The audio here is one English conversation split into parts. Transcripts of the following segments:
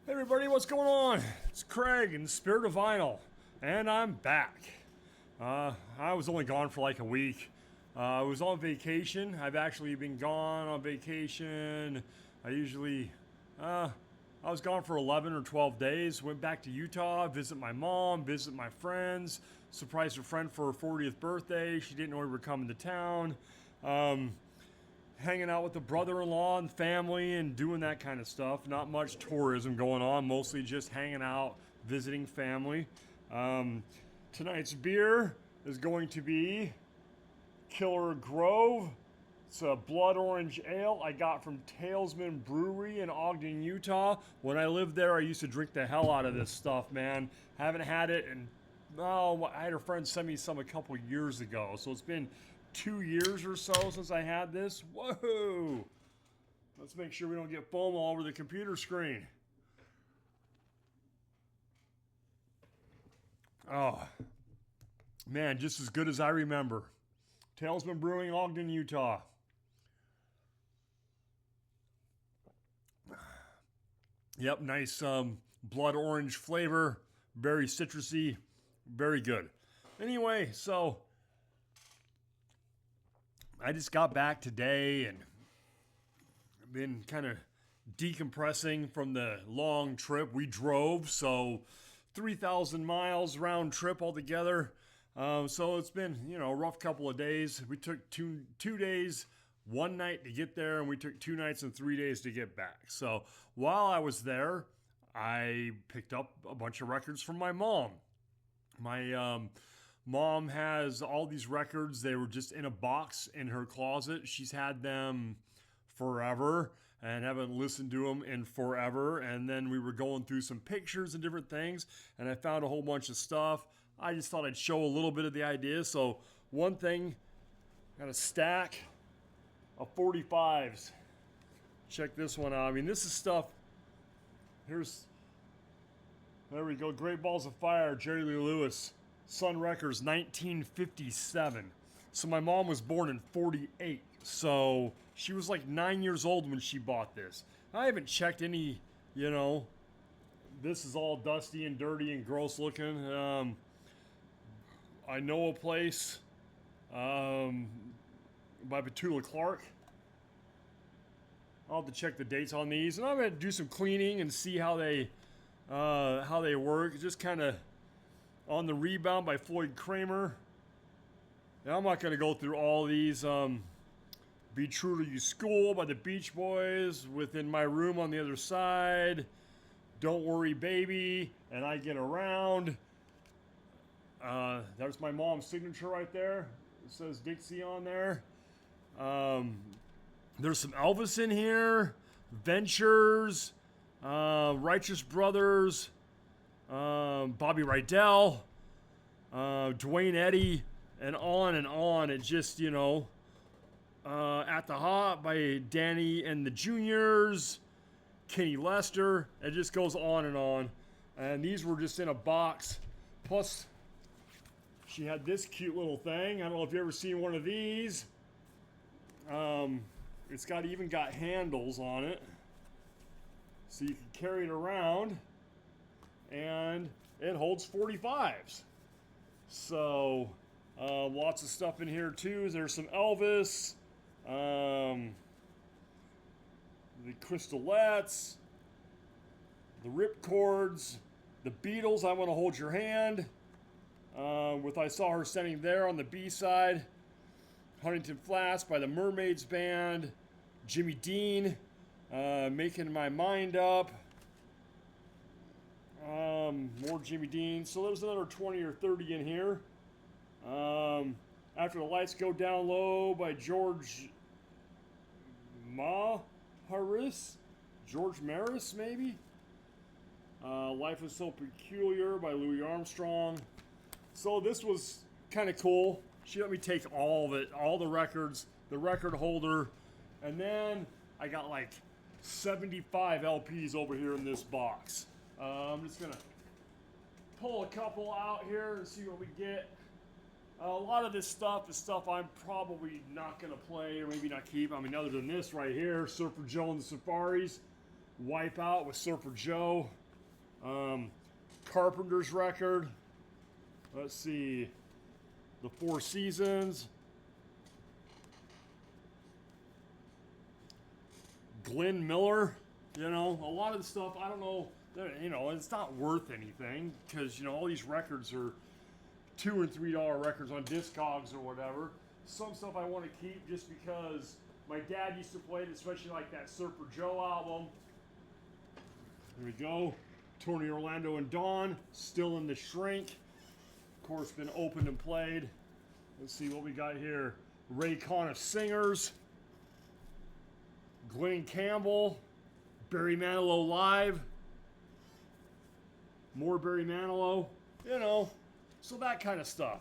Hey everybody, what's going on? It's Craig in Spirit of Vinyl, and I'm back. I was only gone for like a week. I was on vacation. I've actually been gone on vacation. I usually, I was gone for 11 or 12 days. Went back to Utah, visit my mom, visit my friends, surprised a friend for her 40th birthday. She didn't know we were coming to town. Um, Hanging out with the brother-in-law and family and doing that kind of stuff. Not much tourism going on, mostly just hanging out, visiting family. Um, Tonight's beer is going to be Killer Grove. It's a blood orange ale I got from Talesman Brewery in Ogden, Utah. When I lived there, I used to drink the hell out of this stuff, man. Haven't had it in, oh, I had a friend send me some a couple years ago. So it's been 2 years or so since I had this. Whoa! Let's make sure we don't get foam all over the computer screen. Oh, man, just as good as I remember. Talesman Brewing, Ogden, Utah. Yep, nice blood orange flavor, very citrusy, very good. Anyway, so I just got back today and been kind of decompressing from the long trip. We drove, so 3,000 miles round trip altogether. So it's been, a rough couple of days. We took two days, one night to get there, and we took 2 nights and 3 days to get back. So while I was there, I picked up a bunch of records from my mom. My mom has all these records. They were just in a box in her closet. She's had them forever and haven't listened to them in forever. And then we were going through some pictures and different things, and I found a whole bunch of stuff. I just thought I'd show a little bit of the idea. So one thing, got a stack of 45s. Check this one out. I mean, this is stuff. There we go. Great Balls of Fire, Jerry Lee Lewis. Sun Records, 1957. So my mom was born in 48. So she was like 9 years old when she bought this. I haven't checked any, this is all dusty and dirty and gross looking. I know a place by Petula Clark. I'll have to check the dates on these, and I'm gonna do some cleaning and see how they work. Just kind of On the Rebound by Floyd Kramer. Now, I'm not gonna go through all these. Be True to You School by the Beach Boys. Within My Room on the Other Side. Don't Worry Baby, and I Get Around. There's my mom's signature right there. It says Dixie on there. There's some Elvis in here. Ventures. Righteous Brothers. Bobby Rydell. Dwayne Eddy. And on and on. It just, At the Hot by Danny and the Juniors. Kenny Lester. It just goes on and on. And these were just in a box. Plus, she had this cute little thing. I don't know if you've ever seen one of these. It's even got handles on it. So you can carry it around. And it holds 45s. So, lots of stuff in here too. There's some Elvis. The Crystalettes. The Ripcords. The Beatles, I Want to Hold Your Hand. With I Saw Her Standing There on the B-side. Huntington Flask by the Mermaids Band. Jimmy Dean, Making My Mind Up. More Jimmy Dean. So there's another 20 or 30 in here. After the Lights Go Down Low by George Maharis. George Maris, maybe? Life is So Peculiar by Louis Armstrong. So this was kind of cool. She let me take all of it, all the records, the record holder, and then I got like 75 LPs over here in this box. I'm just gonna pull a couple out here and see what we get. A lot of this stuff is stuff I'm probably not gonna play or maybe not keep. I mean, other than this right here, Surfer Joe and the Safaris. Wipeout with Surfer Joe. Carpenter's record. Let's see. The Four Seasons. Glenn Miller. You know, a lot of the stuff, I don't know, you know, it's not worth anything because, you know, all these records are $2 and $3 records on Discogs or whatever. Some stuff I want to keep just because my dad used to play it, especially like that Surfer Joe album. Here we go. Tony Orlando and Dawn, Still in the Shrink. Of course, been opened and played. Let's see what we got here. Ray Conniff Singers. Glenn Campbell. Barry Manilow Live. More Barry Manilow. You know, so that kind of stuff.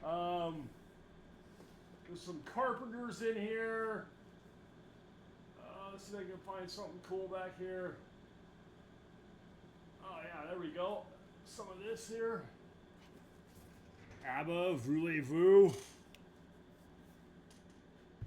There's some Carpenters in here. Let's see if I can find something cool back here. Oh yeah, there we go. Some of this here. ABBA, Voulez-Vous.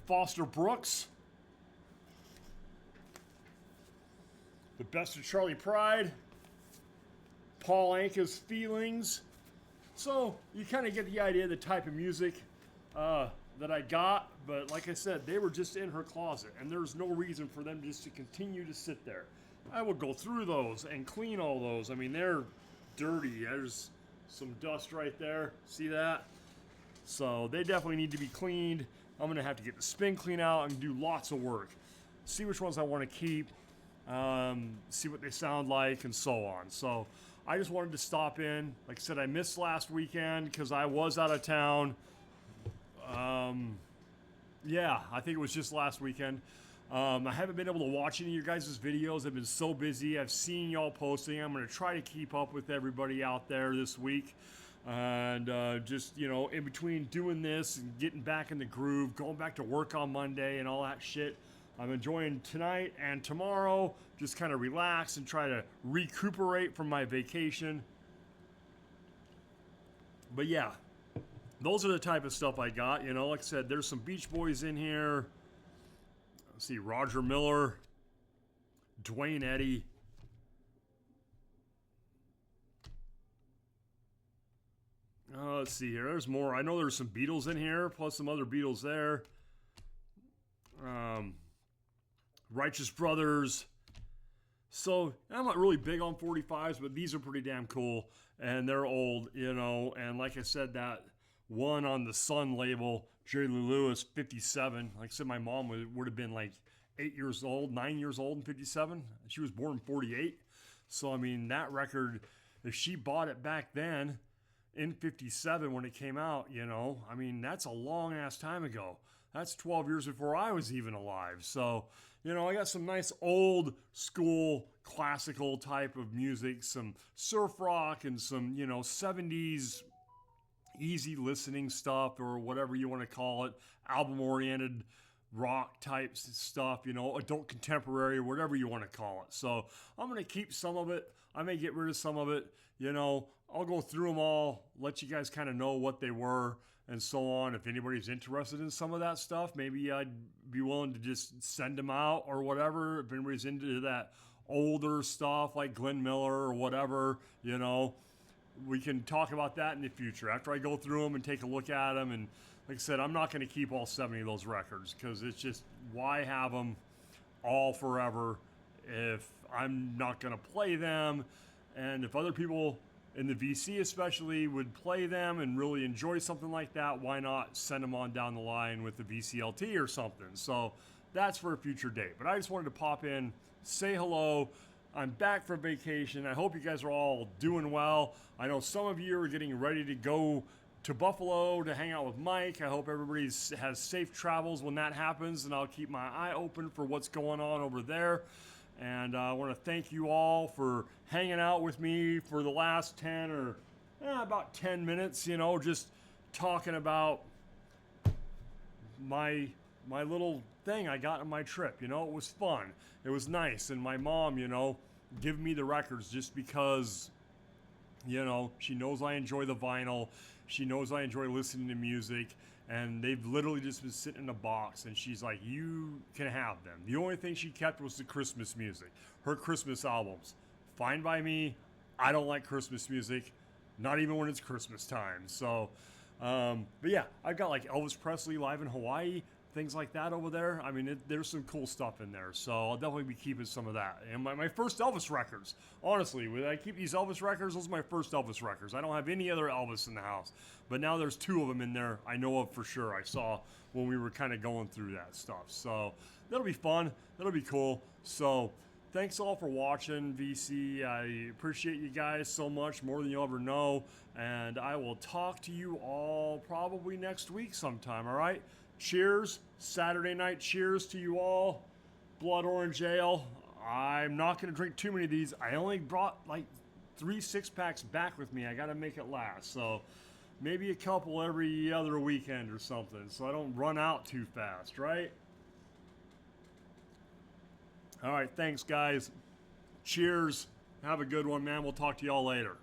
Foster Brooks. The Best of Charlie Pride. Paul Anka's Feelings. So you kind of get the idea of the type of music that I got, but like I said, they were just in her closet, and there's no reason for them just to continue to sit there. I would go through those and clean all those. I mean, they're dirty. There's some dust right there. See that? So they definitely need to be cleaned. I'm going to have to get the spin clean out and do lots of work. See which ones I want to keep. See what they sound like and so on. So I just wanted to stop in. Like I said, I missed last weekend because I was out of town. Yeah, I think it was just last weekend. I haven't been able to watch any of your guys' videos. I've been so busy. I've seen y'all posting. I'm going to try to keep up with everybody out there this week. And just, you know, in between doing this and getting back in the groove, going back to work on Monday and all that shit, I'm enjoying tonight and tomorrow, just kind of relax and try to recuperate from my vacation. But yeah, those are the type of stuff I got. You know, like I said, there's some Beach Boys in here. Let's see, Roger Miller, Dwayne Eddy. Let's see here. There's more. I know there's some Beatles in here, plus some other Beatles there. Righteous Brothers. So I'm not really big on 45s, but these are pretty damn cool. And they're old, you know. And like I said, that one on the Sun label, Jerry Lee Lewis, 57. Like I said, my mom would have been like 9 years old in 57. She was born in 48. So, I mean, that record, if she bought it back then in 57 when it came out, you know, I mean, that's a long ass time ago. That's 12 years before I was even alive. So, you know, I got some nice old school classical type of music, some surf rock and some, you know, 70s easy listening stuff or whatever you want to call it, album-oriented rock type stuff, you know, adult contemporary or whatever you want to call it. So I'm going to keep some of it. I may get rid of some of it. You know, I'll go through them all, let you guys kind of know what they were and so on. If anybody's interested in some of that stuff, maybe I'd be willing to just send them out or whatever. If anybody's into that older stuff like Glenn Miller or whatever, you know, we can talk about that in the future after I go through them and take a look at them. And like I said, I'm not going to keep all 70 of those records because it's just, why have them all forever if I'm not going to play them? And if other people in the VC especially would play them and really enjoy something like that, why not send them on down the line with the VCLT or something? So that's for a future date. But I just wanted to pop in, say hello. I'm back from vacation. I hope you guys are all doing well. I know some of you are getting ready to go to Buffalo to hang out with Mike. I hope everybody has safe travels when that happens, and I'll keep my eye open for what's going on over there. And I want to thank you all for hanging out with me for the last 10 or about 10 minutes, you know, just talking about my little thing I got on my trip. You know, it was fun. It was nice. And my mom, you know, give me the records just because, you know, she knows I enjoy the vinyl. She knows I enjoy listening to music. and they've literally just been sitting in a box, and she's like, you can have them. The only thing she kept was the Christmas music, her Christmas albums. Fine by me. I don't like Christmas music, not even when it's Christmas time. So, but yeah, I've got like Elvis Presley live in Hawaii, things like that over there. I mean, there's some cool stuff in there, so I'll definitely be keeping some of that. And my first Elvis records, honestly, when I keep these Elvis records, those are my first Elvis records. I don't have any other Elvis in the house, but now there's 2 of them in there I know of for sure. I saw when we were kind of going through that stuff, so that'll be fun. That'll be cool. So thanks all for watching, VC. I appreciate you guys so much, more than you'll ever know, and I will talk to you all probably next week sometime, all right? Cheers, Saturday night cheers to you all. Blood Orange Ale. I'm not going to drink too many of these. I only brought like 3 6-packs back with me. I got to make it last. So maybe a couple every other weekend or something, so I don't run out too fast, right? All right, thanks guys. Cheers. Have a good one, man. We'll talk to y'all later.